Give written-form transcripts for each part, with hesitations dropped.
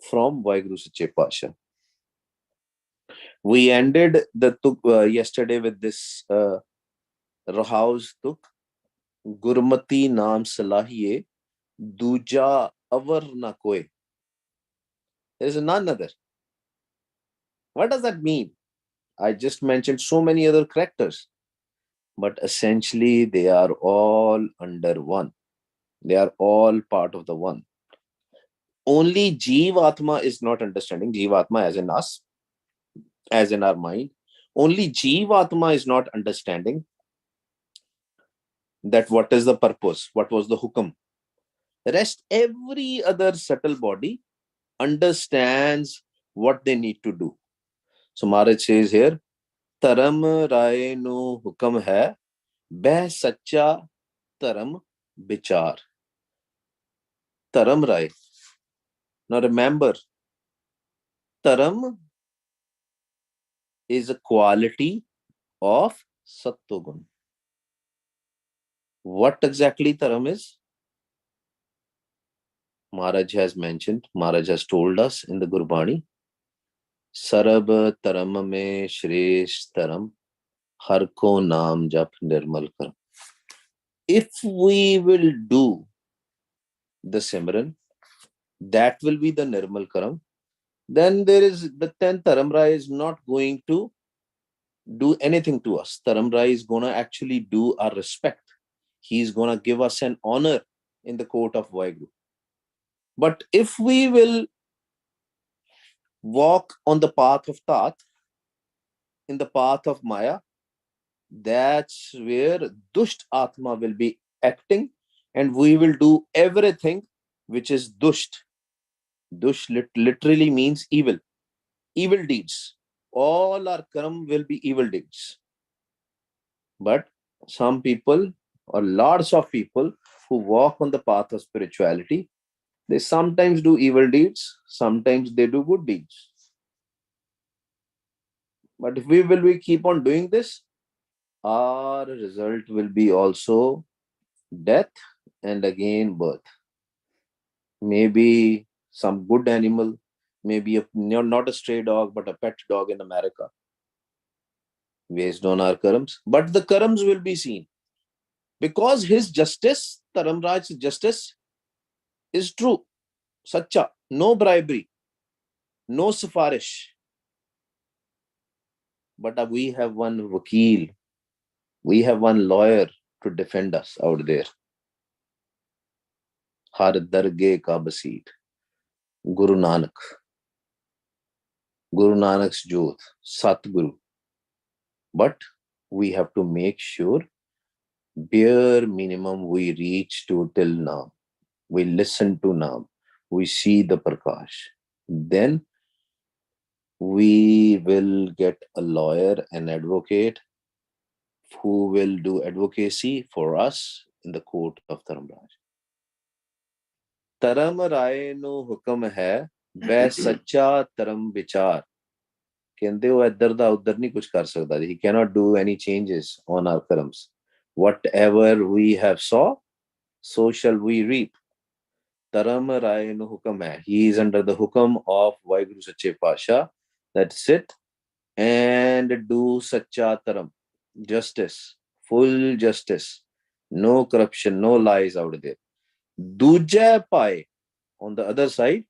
from Vaheguru Sache Pasha. We ended the tuk yesterday with this Rahaus tuk. Gurmati naam salahiye, duja avar na koi. There is none other. What does that mean? I just mentioned so many other characters, but essentially they are all under one. They are all part of the one. Only Jivatma is not understanding. Jivatma as in us, as in our mind. Only Jivatma is not understanding that what is the purpose, what was the hukam. Rest every other subtle body understands what they need to do. So Maharaj says here, Dharam Rai nu hukam hai, beh sacha dharam vichar. Dharam Rai. Now remember, Dharam is a quality of Sattogun. What exactly Dharam is? Maharaj has mentioned, Maharaj has told us in the Gurbani, Sarab Dharam mein Shresh Dharam, Har ko naam jap nirmal karam. If we will do the Simran, that will be the nirmal karam. Then there is the 10th Dharam Rai is not going to do anything to us. Dharam Rai is going to actually do our respect. He is going to give us an honor in the court of Vaheguru. But if we will walk on the path of Tat, in the path of Maya, that's where Dusht Atma will be acting, and we will do everything which is Dusht. Dusht literally means evil, evil deeds. All our karam will be evil deeds. But some people, or lots of people who walk on the path of spirituality, they sometimes do evil deeds, sometimes they do good deeds. But if we will keep on doing this, our result will be also death and again birth. Maybe some good animal, maybe not a stray dog, but a pet dog in America, based on our karams. But the karams will be seen. Because his justice, Dharam Raj's justice, is true, sacha, no bribery, no safarish. But we have one vakil, we have one lawyer to defend us out there. Har darge ka basit, Guru Nanak. Guru Nanak's Jyot, Satguru. But we have to make sure bare minimum we reach to till now. We listen to now. We see the Prakash. Then we will get a lawyer, an advocate who will do advocacy for us in the court of Dharam Raj. Dharam Rai nu hukam hai, beh sacha dharam vichar. ਕਹਿੰਦੇ ਉਹ ਇੱਧਰ ਦਾ ਉੱਧਰ ਨਹੀਂ ਕੁਝ ਕਰ ਸਕਦਾ. He cannot do any changes on our karams. Whatever we have saw, so shall we reap. Dharam Rai nu hukam hai. He is under the hukam of Vaheguru Sache Pasha that sit and do sacha dharam, justice, full justice, no corruption, no lies out there. Duja pai, on the other side,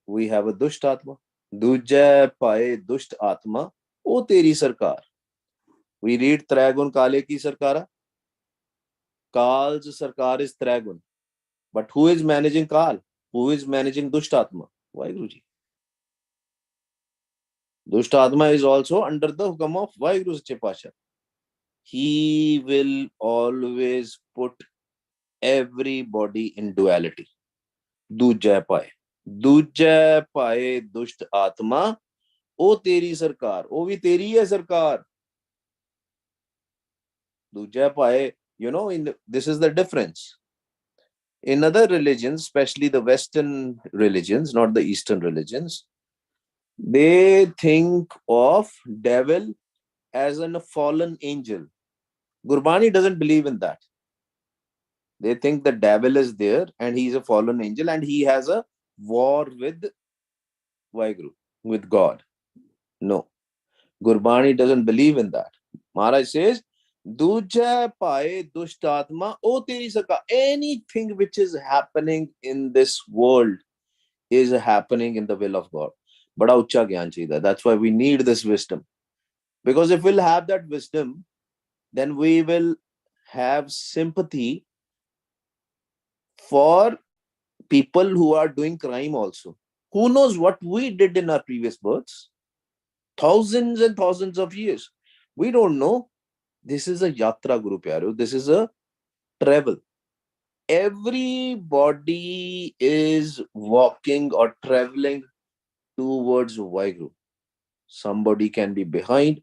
we have a Dusht Atma. Dujja pae Dusht Atma, O Teri Sarkar. We read Tragun Kale Ki Sarkara. Kal's Sarkar is Tragun. But who is managing Kal? Who is managing Dusht Atma? Vaheguru Ji. Dusht Atma is also under the hukam of Vaheguru Sache Pasha. He will always put everybody in duality. Dujja pae. Dujja pae Dusht Atma, O Teri Sarkar. O vi teri hai Sarkar. Dujja pae, this is the difference. In other religions, especially the Western religions, not the Eastern religions, they think of devil as a fallen angel. Gurbani doesn't believe in that. They think the devil is there and he's a fallen angel and he has a war with Vaheguru, with God. No. Gurbani doesn't believe in that. Maharaj says, Duja pae dushtatma o teri saka. Anything which is happening in this world is happening in the will of God. Bada ucha gyan chahiye. That's why we need this wisdom. Because if we'll have that wisdom, then we will have sympathy for people who are doing crime also. Who knows what we did in our previous births? Thousands and thousands of years. We don't know. This is a yatra, Guru Pyaro. This is a travel. Everybody is walking or traveling towards Vaheguru. Somebody can be behind,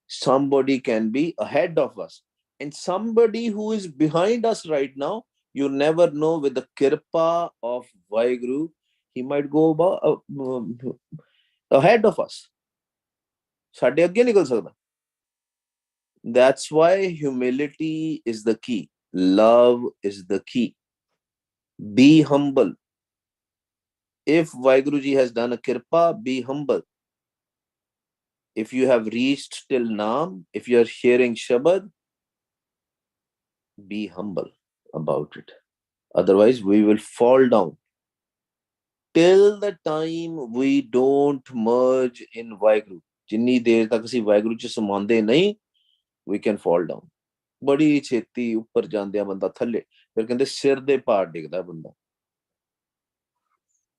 somebody can be ahead of us. And somebody who is behind us right now, you never know, with the kirpa of Vaheguru, he might go ahead of us. ਸਾਡੇ ਅੱਗੇ ਨਿਕਲ ਸਕਦਾ. That's why humility is the key. Love is the key. Be humble. If Vaheguruji has done a kirpa, be humble. If you have reached till Naam, if you are hearing Shabad, be humble about it. Otherwise, we will fall down. Till the time we don't merge in Vaheguru, जिन्नी देर तक ਅਸੀਂ ਵਾਹਿਗੁਰੂ ਚ ਸਮਾਉਂਦੇ ਨਹੀਂ, we can fall down. ਬੜੀ ਛੇਤੀ ਉੱਪਰ ਜਾਂਦਿਆਂ ਬੰਦਾ ਥੱਲੇ, ਫਿਰ ਕਹਿੰਦੇ ਸਿਰ ਦੇ ਪਾਰ ਡਿੱਗਦਾ ਬੰਦਾ.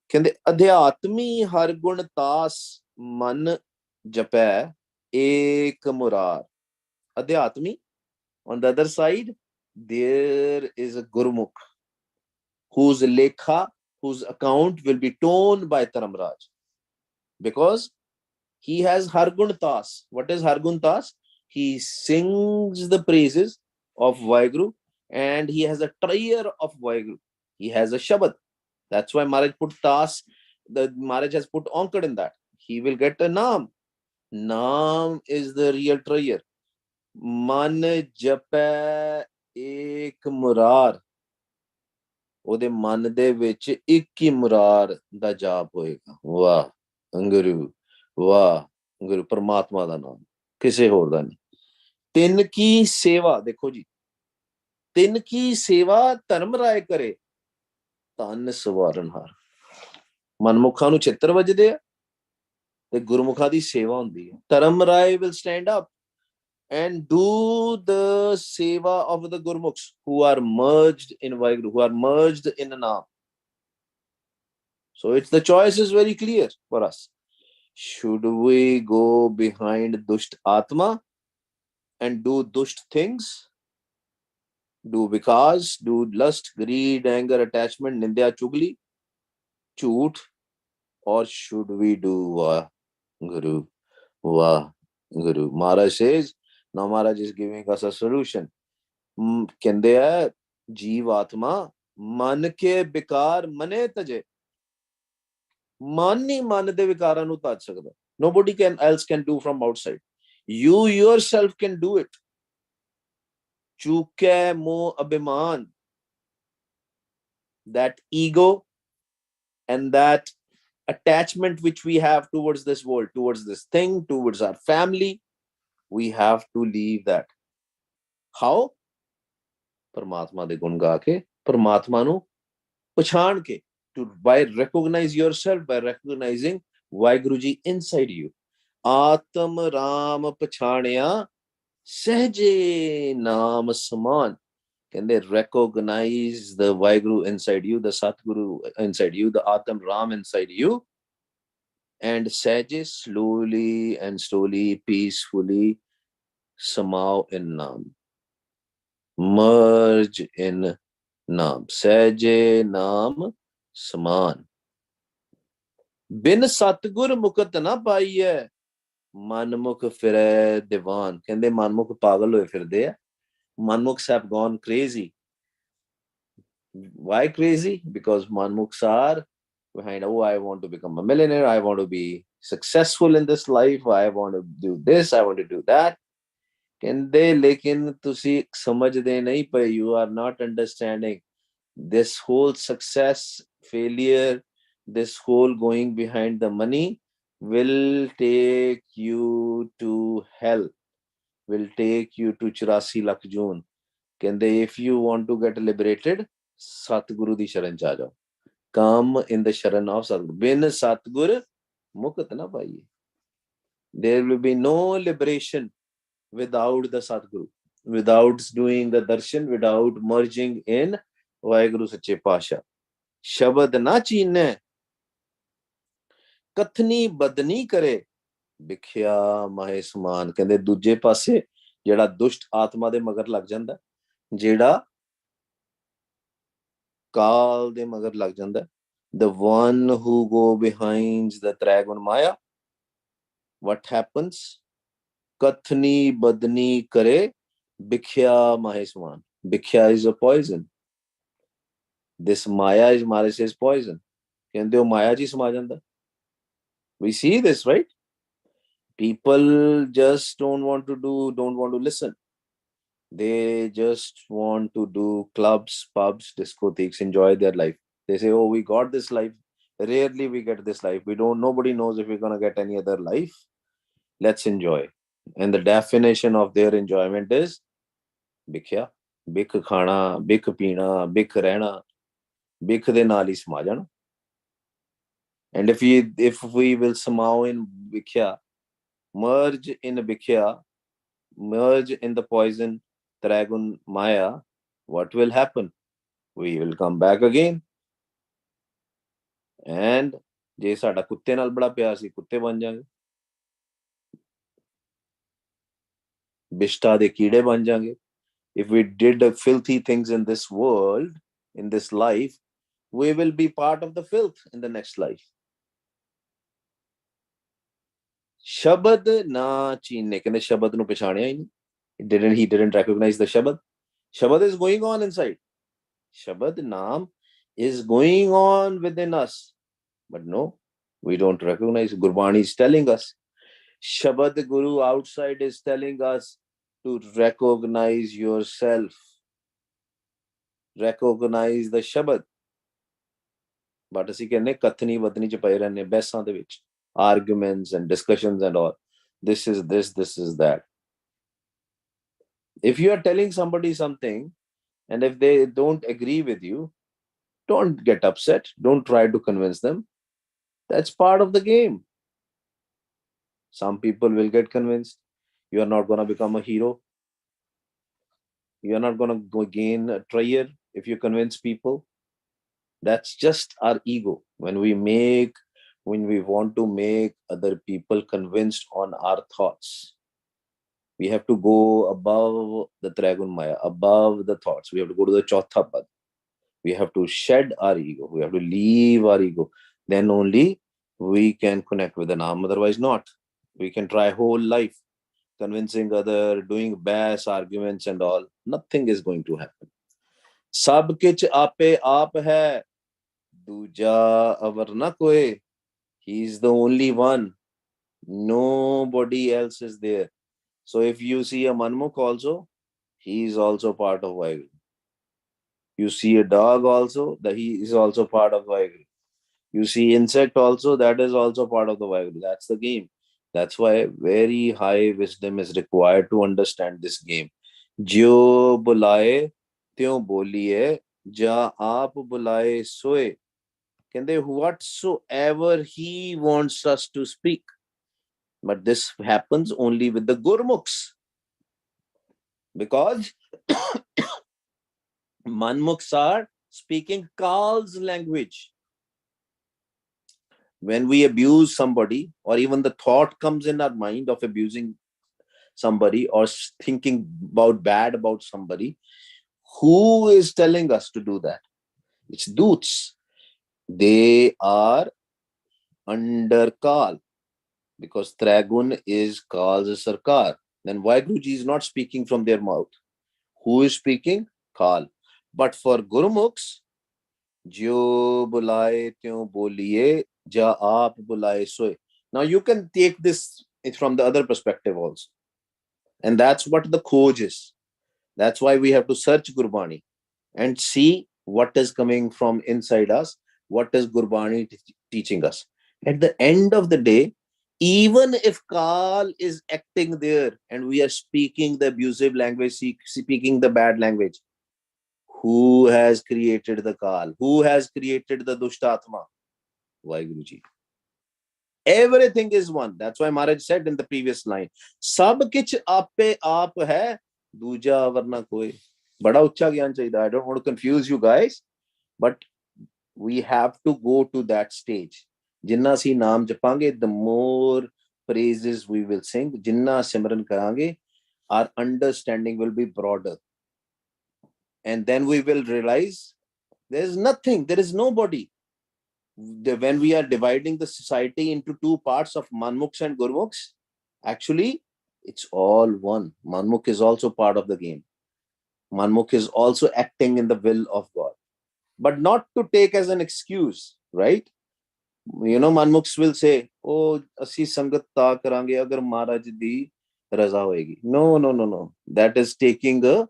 ਕਹਿੰਦੇ ਅਧਿਆਤਮੀ ਹਰ ਗੁਣ ਤਾਸ ਮਨ ਜਪੈ ਏਕ ਮੁਰਾਰ. Adhyatmi, on the other side, there is a Gurmukh whose lekha, whose account will be torn by Dharam Raj, because he has Hargun Tas. What is Hargun Tas? He sings the praises of Vaheguru and he has a trier of Vaheguru. He has a Shabad. That's why Maharaj put Tas, the Maharaj has put Onkad in that. He will get a Naam. Naam is the real trier. Man ਜਪੈ ਏਕ ਮੁਰਾਰ. ਉਹਦੇ ਮਨ ਦੇ ਵਿੱਚ ਇੱਕ ਹੀ ਮੁਰਾਰ ਦਾ ਜਾਪ ਹੋਏਗਾ. ਵਾਹ ਗੁਰੂ, ਵਾਹ ਗੁਰੂ, ਪਰਮਾਤਮਾ ਦਾ ਨਾਮ, ਕਿਸੇ ਹੋਰ ਦਾ ਨਹੀਂ. ਤਿੰਨ ਕੀ ਸੇਵਾ, ਦੇਖੋ ਜੀ, ਤਿੰਨ ਕੀ ਸੇਵਾ ਧਰਮ ਰਾਏ ਕਰੇ ਧਨ ਸਵਾਰਨਹਾਰ. ਮਨਮੁਖਾਂ ਨੂੰ ਛਿੱਤਰ ਵੱਜਦੇ ਆ ਤੇ ਗੁਰਮੁਖਾਂ ਦੀ ਸੇਵਾ ਹੁੰਦੀ ਹੈ. ਧਰਮ ਰਾਏ will stand up and do the seva of the Gurmukhs who are merged in Vaheguru, who are merged in Naam. So it's, the choice is very clear for us. Should we go behind Dusht Atma and do Dusht things? Do vikas, do lust, greed, anger, attachment, nindya, chugli, choot? Or should we do Vaheguru, Vaheguru? Maharaj says, now Maharaj is giving us a solution. ਕਹਿੰਦੇ ਆ ਜੀਵ ਆਤਮਾ ਮਨ ਕੇ ਵਿਕਾਰ ਮਨੇ ਤਜੇ. ਮਨ ਹੀ ਮਨ ਦੇ ਵਿਕਾਰਾਂ ਨੂੰ ਤਜ ਸਕਦਾ. Nobody else can do from outside. You yourself can do it. ਚੂਕੈ ਮੋਹ ਅਭਿਮਾਨ, that ego and that attachment which we have towards this world, towards this thing, towards our family, we have to leave that. How? Paramatma de gun ga ke, Paramatma nu pachan ke, to by recognize yourself, by recognizing Vaheguruji inside you. Atam Ram pachaniya sahje naam saman. Can they recognize the Vaheguru inside you, the Satguru inside you, the Atam Ram inside you, and sahje, slowly and slowly, peacefully samao in Naam. Merge in Naam. Sahje Naam Saman. Bin Satgur Mukat na paiye, Manmukh fire divan. Kende Manmukh pagal hoye firde hai. Manmukhs have gone crazy. Why crazy? Because Manmukhs are behind, oh, I want to become a millionaire, I want to be successful in this life, I want to do this, I want to do that. ਕਹਿੰਦੇ ਲੇਕਿਨ ਤੁਸੀਂ ਸਮਝਦੇ ਨਹੀਂ ਪਏ, you are not understanding this whole success, failure, this whole going behind the money will take you to hell, will take you to 84 lakh ਜੂਨ। ਕਹਿੰਦੇ if you want to get liberated, ਸਤਿਗੁਰੂ ਦੀ ਸ਼ਰਨ ਚ ਆ ਜਾਓ। come in the sharan of Satguru, ਬਿਨ ਸਤਿਗੁਰ ਮੁਕਤ ਨਾ ਪਾਈਏ। there will be no liberation without the Satguru, without doing the darshan, without merging in Waheguru ਸੱਚੇ ਪਾਤਸ਼ਾਹ। ਸ਼ਬਦ ਨਾ ਚੀਨੈ ਕਥਨੀ ਬਦਨੀ ਕਰੇ, ਵਿਖਿਆ ਮਾਹੇ ਸਮਾਨ। ਕਹਿੰਦੇ ਦੂਜੇ ਪਾਸੇ ਜਿਹੜਾ ਦੁਸ਼ਟ ਆਤਮਾ ਦੇ ਮਗਰ ਲੱਗ ਜਾਂਦਾ, ਜਿਹੜਾ ਕਾਲ ਦੇ ਮਗਰ ਲੱਗ ਜਾਂਦਾ, the one who go behind the Trigun Maya, what happens? Kathni badni kare, bikhya mahesman. Bikhya is a poison. This Maya is Maharaj says poison. ਕਹਿੰਦੇ ਉਹ ਮਾਇਆ ਜੀ ਸਮਾ ਜਾਂਦਾ। We see this, right? People just don't want to listen. They just want to do clubs, pubs, discotheques, enjoy their life. They say, oh, we got this life. Rarely we get this life. Nobody knows if we're going to get any other life. Let's enjoy. And the definition of their enjoyment is bikhya, bikh khana, bikh peena, bikh rehna, bikh de naal hi sama jana. And if we will somehow in bikhya, merge in bikhya, merge in the poison Trigun Maya, what will happen? We will come back again. And ਜੇ ਸਾਡਾ ਕੁੱਤੇ ਨਾਲ ਬੜਾ ਪਿਆਰ ਸੀ, ਕੁੱਤੇ ਬਣ ਜਾਾਂਗੇ, ਬਿਸ਼ਟਾ ਦੇ ਕੀੜੇ ਬਣ ਜਾਾਂਗੇ। If we did filthy things in this world, in this life, we will be part of the filth in the next life. ਸ਼ਬਦ ਨਾ ਚੀਨੇ, ਕਹਿੰਦੇ ਸ਼ਬਦ ਨੂੰ ਪਛਾਣਿਆ ਹੀ ਨਹੀਂ। He didn't recognize the Shabad. Shabad is going on inside. Shabad Naam is going on within us. But no, we don't recognize. Gurbani is telling us. Shabad Guru outside is telling us to recognize yourself. Recognize the Shabad. But ਅਸੀਂ ਕਹਿੰਦੇ ਕਥਨੀ ਬਦਨੀ ਚ ਪਏ ਰਹਿੰਦੇ ਬਹਿਸਾਂ ਦੇ ਵਿੱਚ, arguments and discussions and all. This is this, this is that. If you are telling somebody something and if they don't agree with you, don't get upset. Don't try to convince them. That's part of the game. Some people will get convinced. You are not going to become a hero. You are not going to gain a trier if you convince people. That's just our ego. When we want to make other people convinced on our thoughts, we have to go above the Trigun Maya, above the thoughts. We have to go to the Chautha Pad. We have to shed our ego. We have to leave our ego. Then only we can connect with the Naam. Otherwise not. We can try whole life convincing other, doing bass arguments and all. Nothing is going to happen. Sab kich ape aap hai, duja avar na koe. He is the only one. Nobody else is there. So if you see a manmukh also, he is also part of Vaheguru. You see a dog also, that he is also part of Vaheguru. You see insect also, that is also part of the Vaheguru. That's the game. That's why very high wisdom is required to understand this game. Jo bulaye tyo boliye, ja aap bulaye soe. Kende whatsoever he wants us to speak. But this happens only with the Gurmukhs. Because Manmukhs are speaking Kal's language. When we abuse somebody, or even the thought comes in our mind of abusing somebody or thinking bad about somebody, who is telling us to do that? It's Doots. They are under Kal. Because Trigun is Kal's Sarkar. Then Vaheguruji is not speaking from their mouth. Who is speaking? Kal. But for Gurumukhs, Jo bulaye tyo boliye, ja aap bulaye soe. Now you can take this from the other perspective also. And that's what the khoj is. That's why we have to search Gurbani and see what is coming from inside us, what is Gurbani teaching us. At the end of the day, even if Kal is acting there and we are speaking the abusive language, speaking the bad language, who has created the Kal? Who has created the Dushtatma? Vaiguruji. Everything is one. That's why Maharaj said in the previous line, Sab kich aape aap hai, duja varna koi. Bada ucha gyan chahiye. I don't want to confuse you guys, but we have to go to that stage. Jinna si naam japange, the more praises we will sing. Jinna simran karange, our understanding will be broader. And then we will realize there is nothing, there is nobody. When we are dividing the society into two parts of Manmukhs and Gurmukhs, actually, it's all one. Manmukh is also part of the game. Manmukh is also acting in the will of God, but not to take as an excuse, right? You know, Manmukhs will say, "Oh, asi sangat ta karange agar Maharaj di raza hoegi." No, no, no, no. That is taking a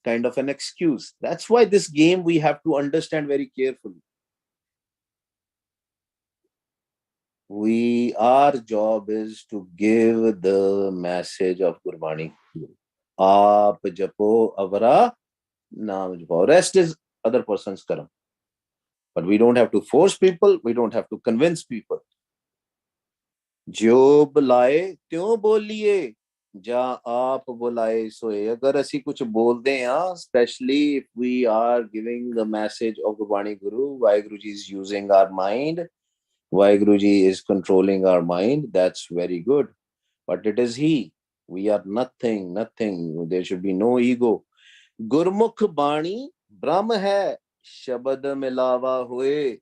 kind of an excuse. That's why this game we have to understand very carefully. Our job is to give the message of Gurbani. Aap japo avara naam japo. Rest is other person's karam. But we don't have to force people. We don't have to convince people. जो बुलाए त्यों बोलिए जा आप बुलाए सोए. अगर ऐसी कुछ बोलते हैं, especially if we are giving the message of Gurbani Guru, Vaheguru Ji is using our mind, Vaheguru is controlling our mind. That's very good. But it is He. We are nothing, nothing. There should be no ego. Gurmukh Bani Brahm hai, Shabad Milawa Hue.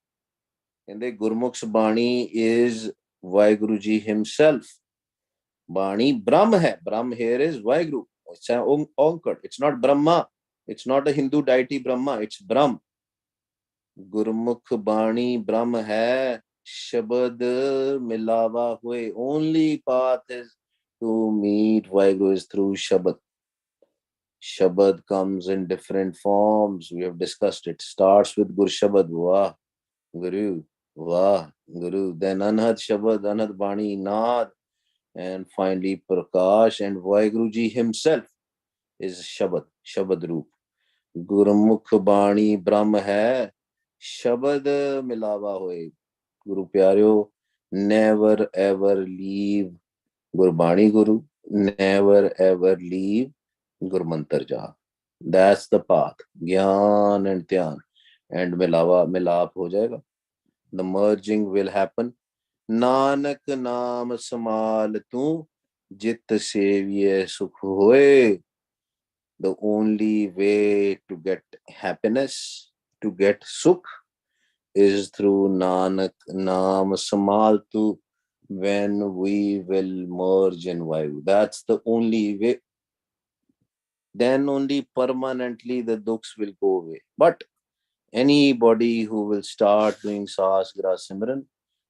And the Gurmukh's Bani is Vaheguru himself. Bani Brahm hai. Brahm here is Vaheguru. It's an Onkar. It's not Brahma. It's not a Hindu deity Brahma. It's Brahm. Gurmukh Bani Brahm hai. Shabad Milawa Hue. Only path is to meet Vaheguru is through Shabad. Shabad comes in different forms. We have discussed it. Starts with Gur Shabad. Wah, Guru. Wah, Guru. Then Anhad Shabad, Anhad Bani, Naad. And finally Prakash. And Vaheguru himself is Shabad. Shabad Roop. Gurmukh Bani Brahm hai. Shabad Milawa Hoye. Guru Pyaryo, never ever leave Gurbani Guru. Never ever leave Guru Mantar Jaap. That's the path. Gyan and Dhyan. And Milap ho jayega. The merging will happen. Nanak naam samal tu, jit seviye sukh hoye. The only way to get happiness, to get sukh, is through Nanak naam samal tu, when we will merge in Vayu. That's the only way. Then only permanently the dukhs will go away. But anybody who will start doing Sahas Gra Simran,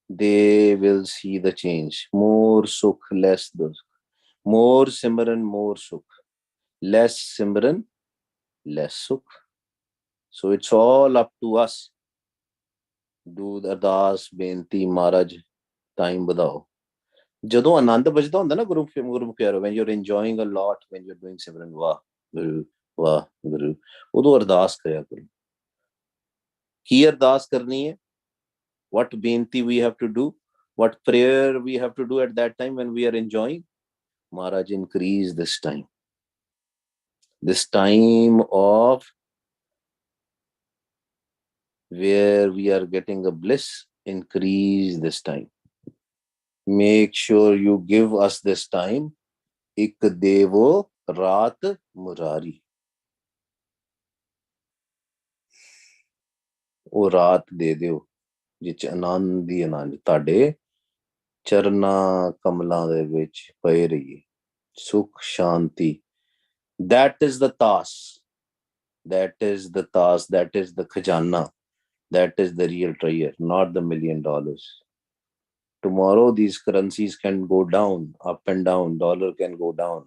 they will see the change. More sukh, less dukh. More Simran, more sukh. Less Simran, less sukh. So it's all up to us. Do the Ardas, Benti, Maharaj, time badao. ਜਦੋਂ ਆਨੰਦ ਵੱਜਦਾ ਹੁੰਦਾ ਨਾ ਗੁਰੂ ਪਿਆਰੋ, when you're enjoying a lot, when you're doing Simran, ਵਾਹ ਗੁਰੂ, ਉਦੋਂ ਅਰਦਾਸ ਕਰਿਆ ਕਰੋ. ਕੀ ਅਰਦਾਸ ਕਰਨੀ ਹੈ? What benti we have to do? What prayer we have to do at that time when we are enjoying? Maharaj, increase this time. This time of where we are getting a bliss, increase this time. Make sure you give us this time. Ik devo raat murari. ਉਹ ਰਾਤ ਦੇ ਦਿਓ ਜਿਹ ਚ ਆਨੰਦ ਹੀ ਆਨੰਦ ਤੁਹਾਡੇ ਚਰਨਾਂ ਕਮਲਾਂ ਦੇ ਵਿੱਚ ਪਏ ਰਹੀਏ, ਸੁਖ ਸ਼ਾਂਤੀ. That is the task. That is the task. That is the khajana. That is the real treasure, not the $1 million. Tomorrow these currencies can go down, up and down. Dollar can go down.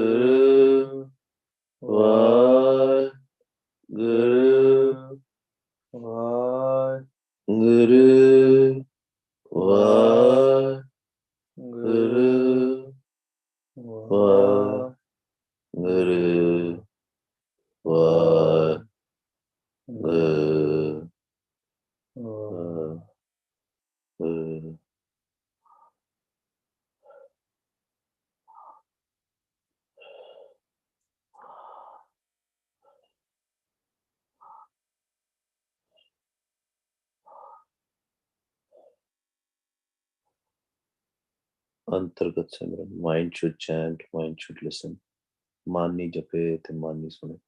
Guru Vaheguru Guru Vaheguru Vaheguru Vaheguru Vaheguru. Antargat Simran. Mind should chant, mind should listen. Mani jape te mani sune.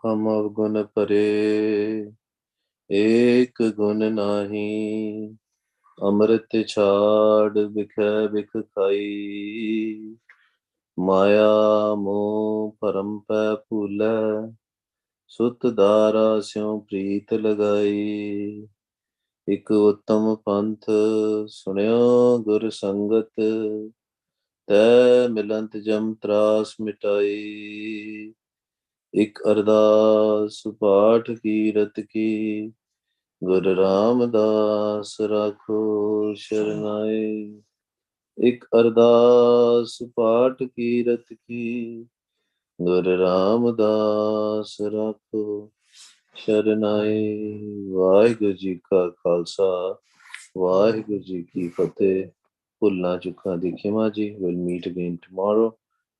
हम अवगुण परे एक गुण नाही अमृत छाड़ बिखै बिख खाई माया मोह परम पै भूलै सुत दारा स्यों प्रीत लगाई इक उत्तम पंथ सुनियो गुर संगत तै मिलंत जम त्रास मिटाई इक अरदास पाठ कीरत की गुर रामदास राखो शरनाए इक अरदास पाठ कीरत की गुर रामदास राखो शरनाए वाहिगुरु जी का खालसा वाहिगुरु जी की फतेह ਭੁੱਲਾਂ ਚੁੱਕਾਂ ਦੀ ਖਿਮਾ ਜੀ will meet again tomorrow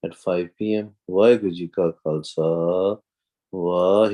at 5 p.m. Waheguru ji ਕਾ ਖਾਲਸਾ ਵਾਹਿਗੁਰੂ